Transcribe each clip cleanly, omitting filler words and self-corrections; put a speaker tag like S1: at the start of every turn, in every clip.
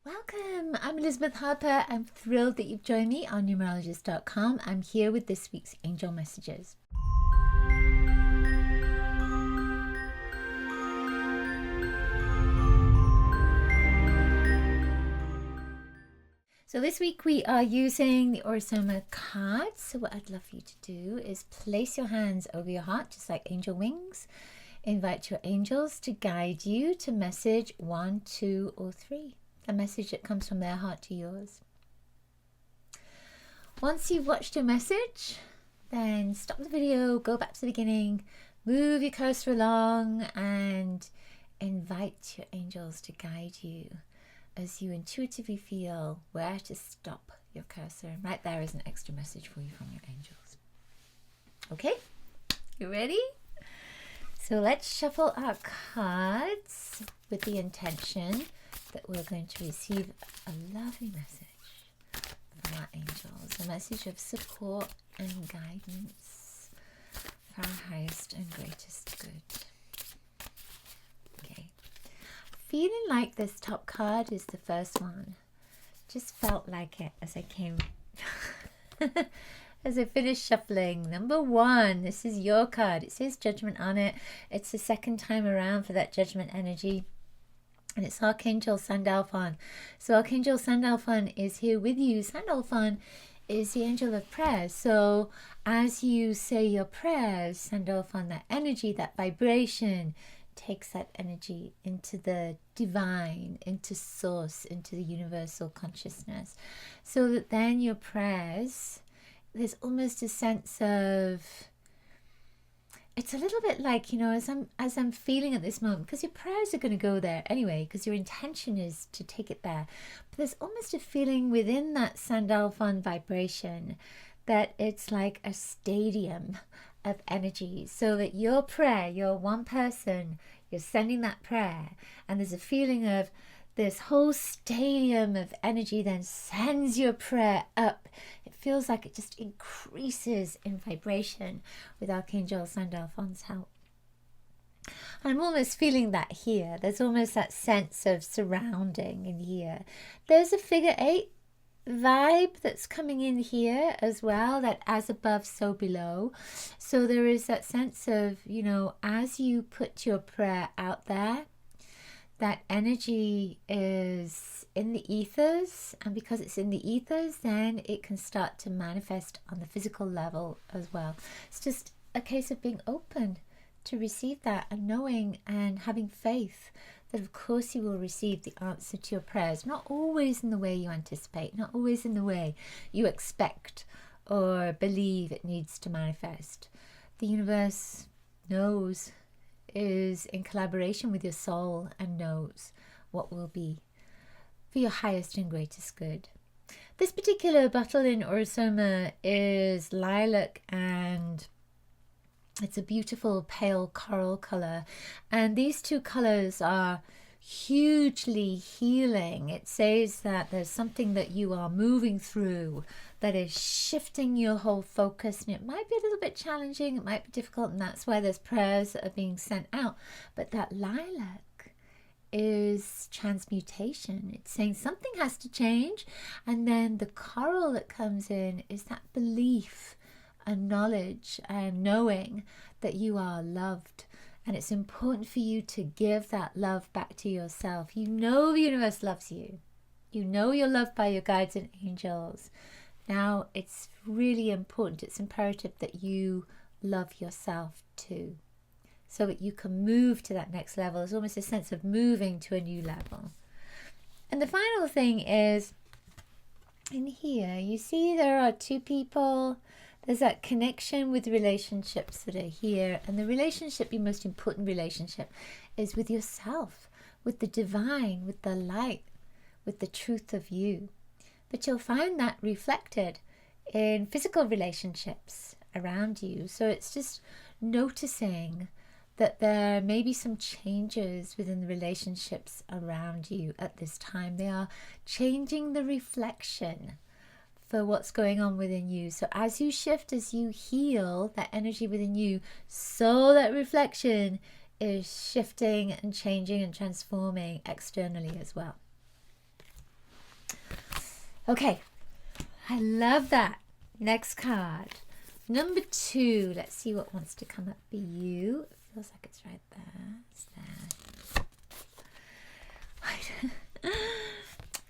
S1: Welcome, I'm Elizabeth Harper. I'm thrilled that you've joined me on numerologist.com. I'm here with this week's angel messages. So this week we are using the Orosoma cards. So what I'd love for you to do is place your hands over your heart, just like angel wings. Invite your angels to guide you to message 1, 2, or 3. A message that comes from their heart to yours. Once you've watched your message, then stop the video, go back to the beginning, move your cursor along, and invite your angels to guide you as you intuitively feel where to stop your cursor. And right there is an extra message for you from your angels. Okay, you ready? So let's shuffle our cards with the intention that we're going to receive a lovely message from our angels, a message of support and guidance for our highest and greatest good. Okay, feeling like this top card is the first one. Just felt like it as I came as I finished shuffling. Number 1, this is your card. It says judgment on it. It's the second time around for that judgment energy. And it's Archangel Sandalphon. So Archangel Sandalphon is here with you. Sandalphon is the angel of prayers. So as you say your prayers, Sandalphon, that energy, that vibration, takes that energy into the divine, into source, into the universal consciousness. So that then your prayers, there's almost a sense of, it's a little bit like, you know, as I'm feeling at this moment, because your prayers are going to go there anyway, because your intention is to take it there. But there's almost a feeling within that Sandalphon vibration that it's like a stadium of energy. So that your prayer, you're one person, you're sending that prayer, and there's a feeling of this whole stadium of energy then sends your prayer up. It feels like it just increases in vibration with Archangel Sandalphon's help. I'm almost feeling that here. There's almost that sense of surrounding in here. There's a figure 8 vibe that's coming in here as well, that as above, so below. So there is that sense of, you know, as you put your prayer out there, that energy is in the ethers, and because it's in the ethers, then it can start to manifest on the physical level as well. It's just a case of being open to receive that, and knowing and having faith that of course you will receive the answer to your prayers. Not always in the way you anticipate, not always in the way you expect or believe it needs to manifest. The universe knows, is in collaboration with your soul, and knows what will be for your highest and greatest good. This particular bottle in Orosoma is lilac, and it's a beautiful pale coral color, and these two colors are hugely healing. It says that there's something that you are moving through that is shifting your whole focus, and it might be a little bit challenging, it might be difficult, and that's why there's prayers that are being sent out. But that lilac is transmutation. It's saying something has to change, and then the coral that comes in is that belief and knowledge and knowing that you are loved. And it's important for you to give that love back to yourself. You know the universe loves you. You know you're loved by your guides and angels. Now it's really important, it's imperative that you love yourself too, so that you can move to that next level. There's almost a sense of moving to a new level. And the final thing is, in here, you see there are 2 people. There's that connection with relationships that are here. And the relationship, the most important relationship, is with yourself, with the divine, with the light, with the truth of you. But you'll find that reflected in physical relationships around you. So it's just noticing that there may be some changes within the relationships around you at this time. They are changing the reflection for what's going on within you. So as you shift, as you heal that energy within you, so that reflection is shifting and changing and transforming externally as well. Okay, I love that. Next card. Number 2. Let's see what wants to come up for you. It feels like it's right there. It's there.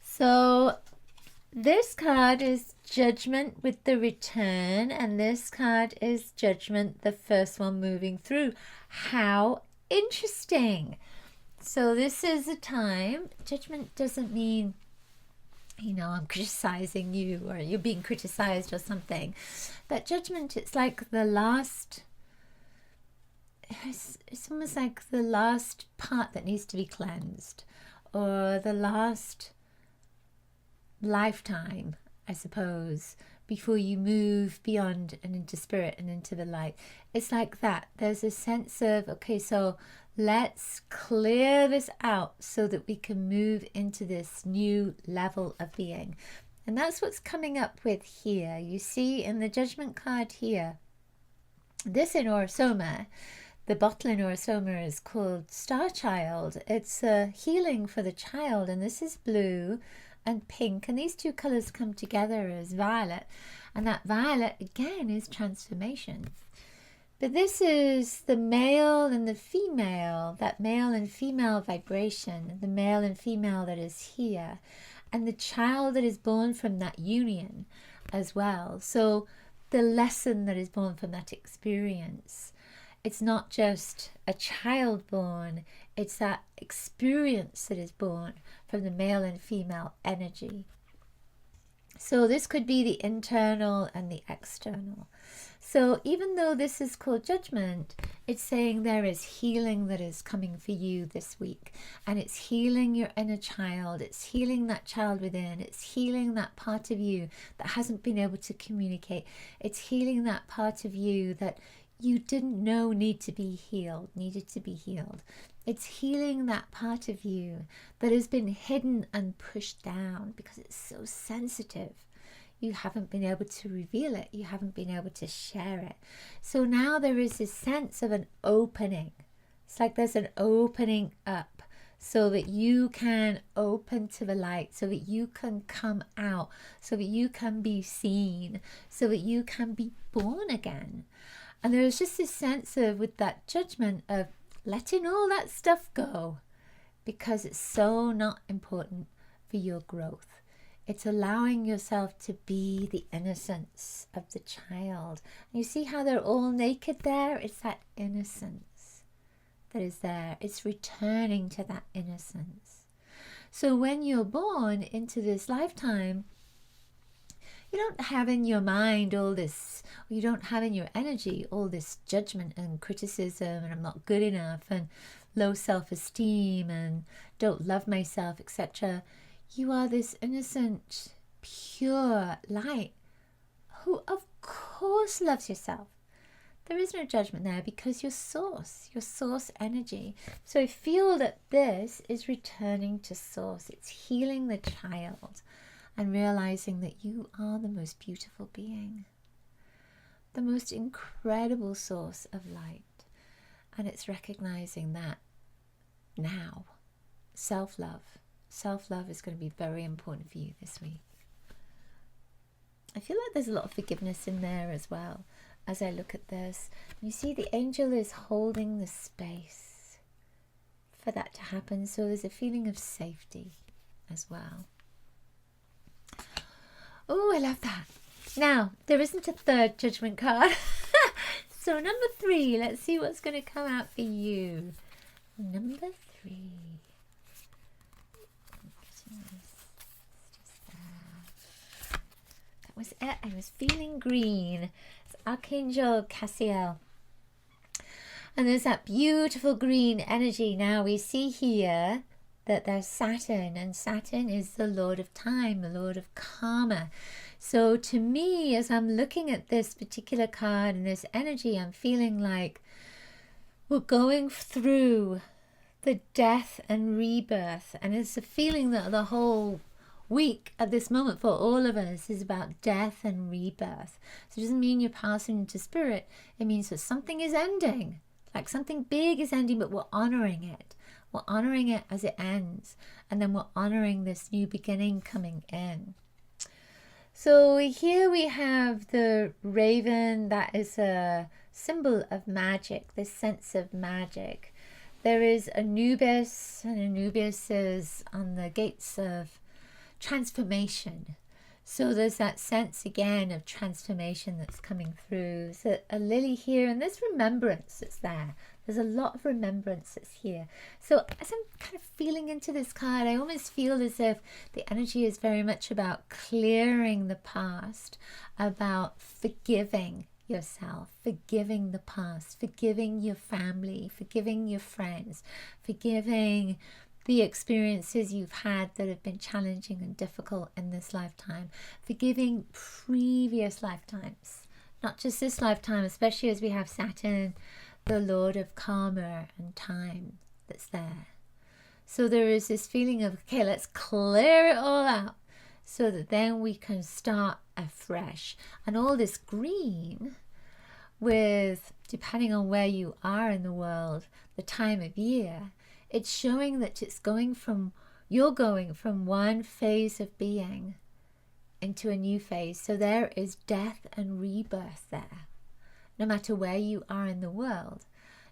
S1: So this card is Judgment with the Return, and this card is Judgment, the first one moving through. How interesting. So this is a time. Judgment doesn't mean, I'm criticizing you or you're being criticized or something. But judgment, it's like the last, it's almost like the last part that needs to be cleansed, or the last lifetime, I suppose, before you move beyond and into spirit and into the light. It's like that. There's a sense of, okay, so let's clear this out so that we can move into this new level of being. And that's what's coming up with here. You see in the Judgment card here, this in Orosoma, the bottle in Orosoma is called Star Child. It's a healing for the child, and this is blue and pink, and these two colors come together as violet, and that violet again is transformation. But this is the male and the female, that male and female vibration, the male and female that is here, and the child that is born from that union as well. So the lesson that is born from that experience, it's not just a child born, it's that experience that is born from the male and female energy. So this could be the internal and the external. So even though this is called Judgment, it's saying there is healing that is coming for you this week. And it's healing your inner child. It's healing that child within. It's healing that part of you that hasn't been able to communicate. It's healing that part of you that you didn't know needed to be healed. It's healing that part of you that has been hidden and pushed down because it's so sensitive. You haven't been able to reveal it. You haven't been able to share it. So now there is this sense of an opening. It's like there's an opening up so that you can open to the light, so that you can come out, so that you can be seen, so that you can be born again. And there is just this sense of, with that judgment, of letting all that stuff go because it's so not important for your growth. It's allowing yourself to be the innocence of the child. And you see how they're all naked there? It's that innocence that is there. It's returning to that innocence. So when you're born into this lifetime, you don't have in your mind all this, or you don't have in your energy all this judgment and criticism and I'm not good enough and low self-esteem and don't love myself, etc. You are this innocent, pure light who of course loves yourself. There is no judgment there because your source energy. So I feel that this is returning to source. It's healing the child and realizing that you are the most beautiful being, the most incredible source of light. And it's recognizing that now. Self-love is going to be very important for you this week. I feel like there's a lot of forgiveness in there as well as I look at this. You see the angel is holding the space for that to happen. So there's a feeling of safety as well. Oh, I love that. Now, there isn't a third judgment card. So number 3, let's see what's going to come out for you. Number 3. That was it. I was feeling green. It's Archangel Cassiel. And there's that beautiful green energy. Now we see here that there's Saturn, and Saturn is the Lord of Time, the Lord of Karma. So to me, as I'm looking at this particular card and this energy, I'm feeling like we're going through the death and rebirth. And it's a feeling that the whole week at this moment for all of us is about death and rebirth. So it doesn't mean you're passing into spirit. It means that something is ending, like something big is ending, but we're honoring it. We're honoring it as it ends, and then we're honoring this new beginning coming in. So here we have the raven. That is a symbol of magic, this sense of magic. There is Anubis, and Anubis is on the gates of transformation. So there's that sense again of transformation that's coming through. So a lily here, and there's remembrance that's there. There's a lot of remembrance that's here. So as I'm kind of feeling into this card, I almost feel as if the energy is very much about clearing the past, about forgiving yourself, forgiving the past, forgiving your family, forgiving your friends, forgiving the experiences you've had that have been challenging and difficult in this lifetime, forgiving previous lifetimes, not just this lifetime, especially as we have Saturn, the Lord of karma and time, that's there. So there is this feeling of, okay, let's clear it all out so that then we can start afresh. And all this green, with, depending on where you are in the world, the time of year, it's showing that you're going from one phase of being into a new phase. So there is death and rebirth there. No matter where you are in the world,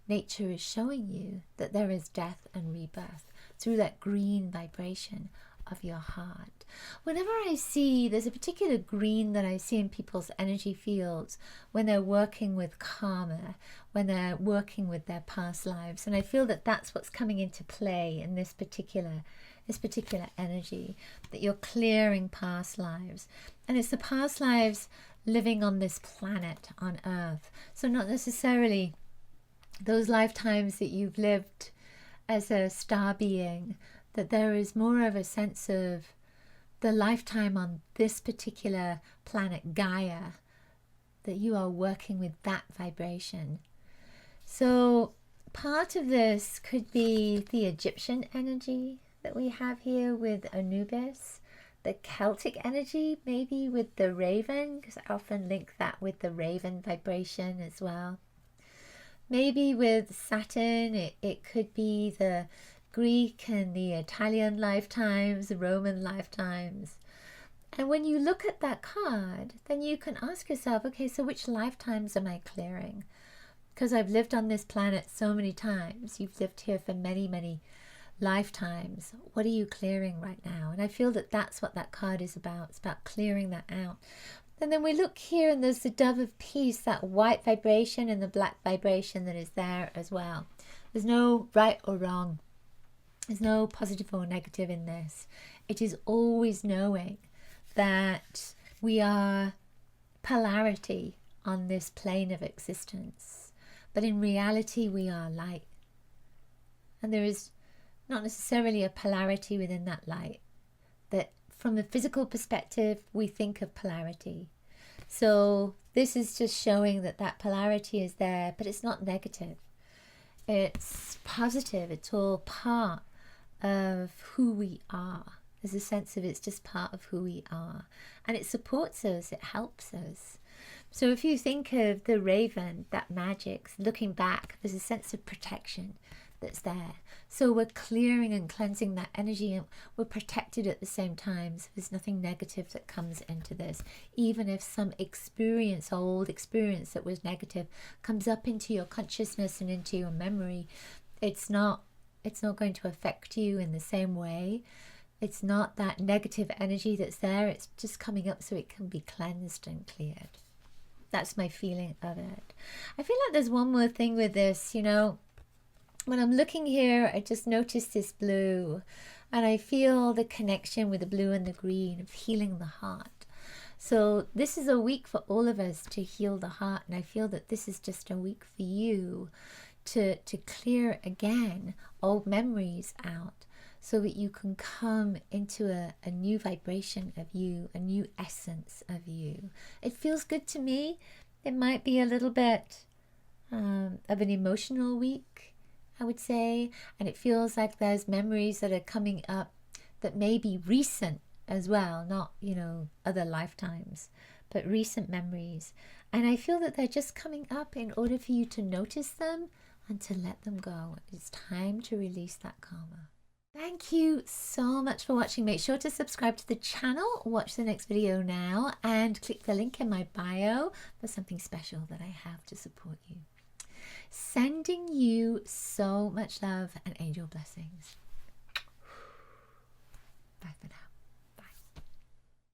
S1: nature is showing you that there is death and rebirth through that green vibration of your heart. Whenever I see, there's a particular green that I see in people's energy fields when they're working with karma, when they're working with their past lives, and I feel that that's what's coming into play in this particular energy, that you're clearing past lives. And it's the past lives living on this planet, on Earth. So not necessarily those lifetimes that you've lived as a star being, that there is more of a sense of the lifetime on this particular planet Gaia, that you are working with that vibration. So part of this could be the Egyptian energy that we have here with Anubis, the Celtic energy maybe with the raven, because I often link that with the raven vibration as well. Maybe with Saturn, it could be the Greek and the Italian lifetimes, the Roman lifetimes. And when you look at that card, then you can ask yourself, okay, so which lifetimes am I clearing? Because I've lived on this planet so many times. You've lived here for many, many lifetimes. What are you clearing right now? And I feel that that's what that card is about. It's about clearing that out. And then we look here, and there's the dove of peace, that white vibration and the black vibration that is there as well. There's no right or wrong. There's no positive or negative in this. It is always knowing that we are polarity on this plane of existence, but in reality we are light. And there is not necessarily a polarity within that light, that from a physical perspective we think of polarity. So this is just showing that that polarity is there, but it's not negative. It's positive. It's all part of who we are. There's a sense of it's just part of who we are, and it supports us, it helps us. So if you think of the raven, that magic, looking back, there's a sense of protection that's there. So we're clearing and cleansing that energy, and we're protected at the same time. So there's nothing negative that comes into this. Even if some experience, old experience that was negative, comes up into your consciousness and into your memory, it's not going to affect you in the same way. It's not that negative energy that's there. It's just coming up so it can be cleansed and cleared. That's my feeling of it. I feel like there's one more thing with this, when I'm looking here, I just noticed this blue, and I feel the connection with the blue and the green of healing the heart. So this is a week for all of us to heal the heart, and I feel that this is just a week for you to clear again old memories out, so that you can come into a new vibration of you, a new essence of you. It feels good to me. It might be a little bit of an emotional week, I would say, and it feels like there's memories that are coming up that may be recent as well, not other lifetimes, but recent memories. And I feel that they're just coming up in order for you to notice them and to let them go. It's time to release that karma. Thank you so much for watching. Make sure to subscribe to the channel, watch the next video now, and click the link in my bio for something special that I have to support you. Sending you so much love and angel blessings.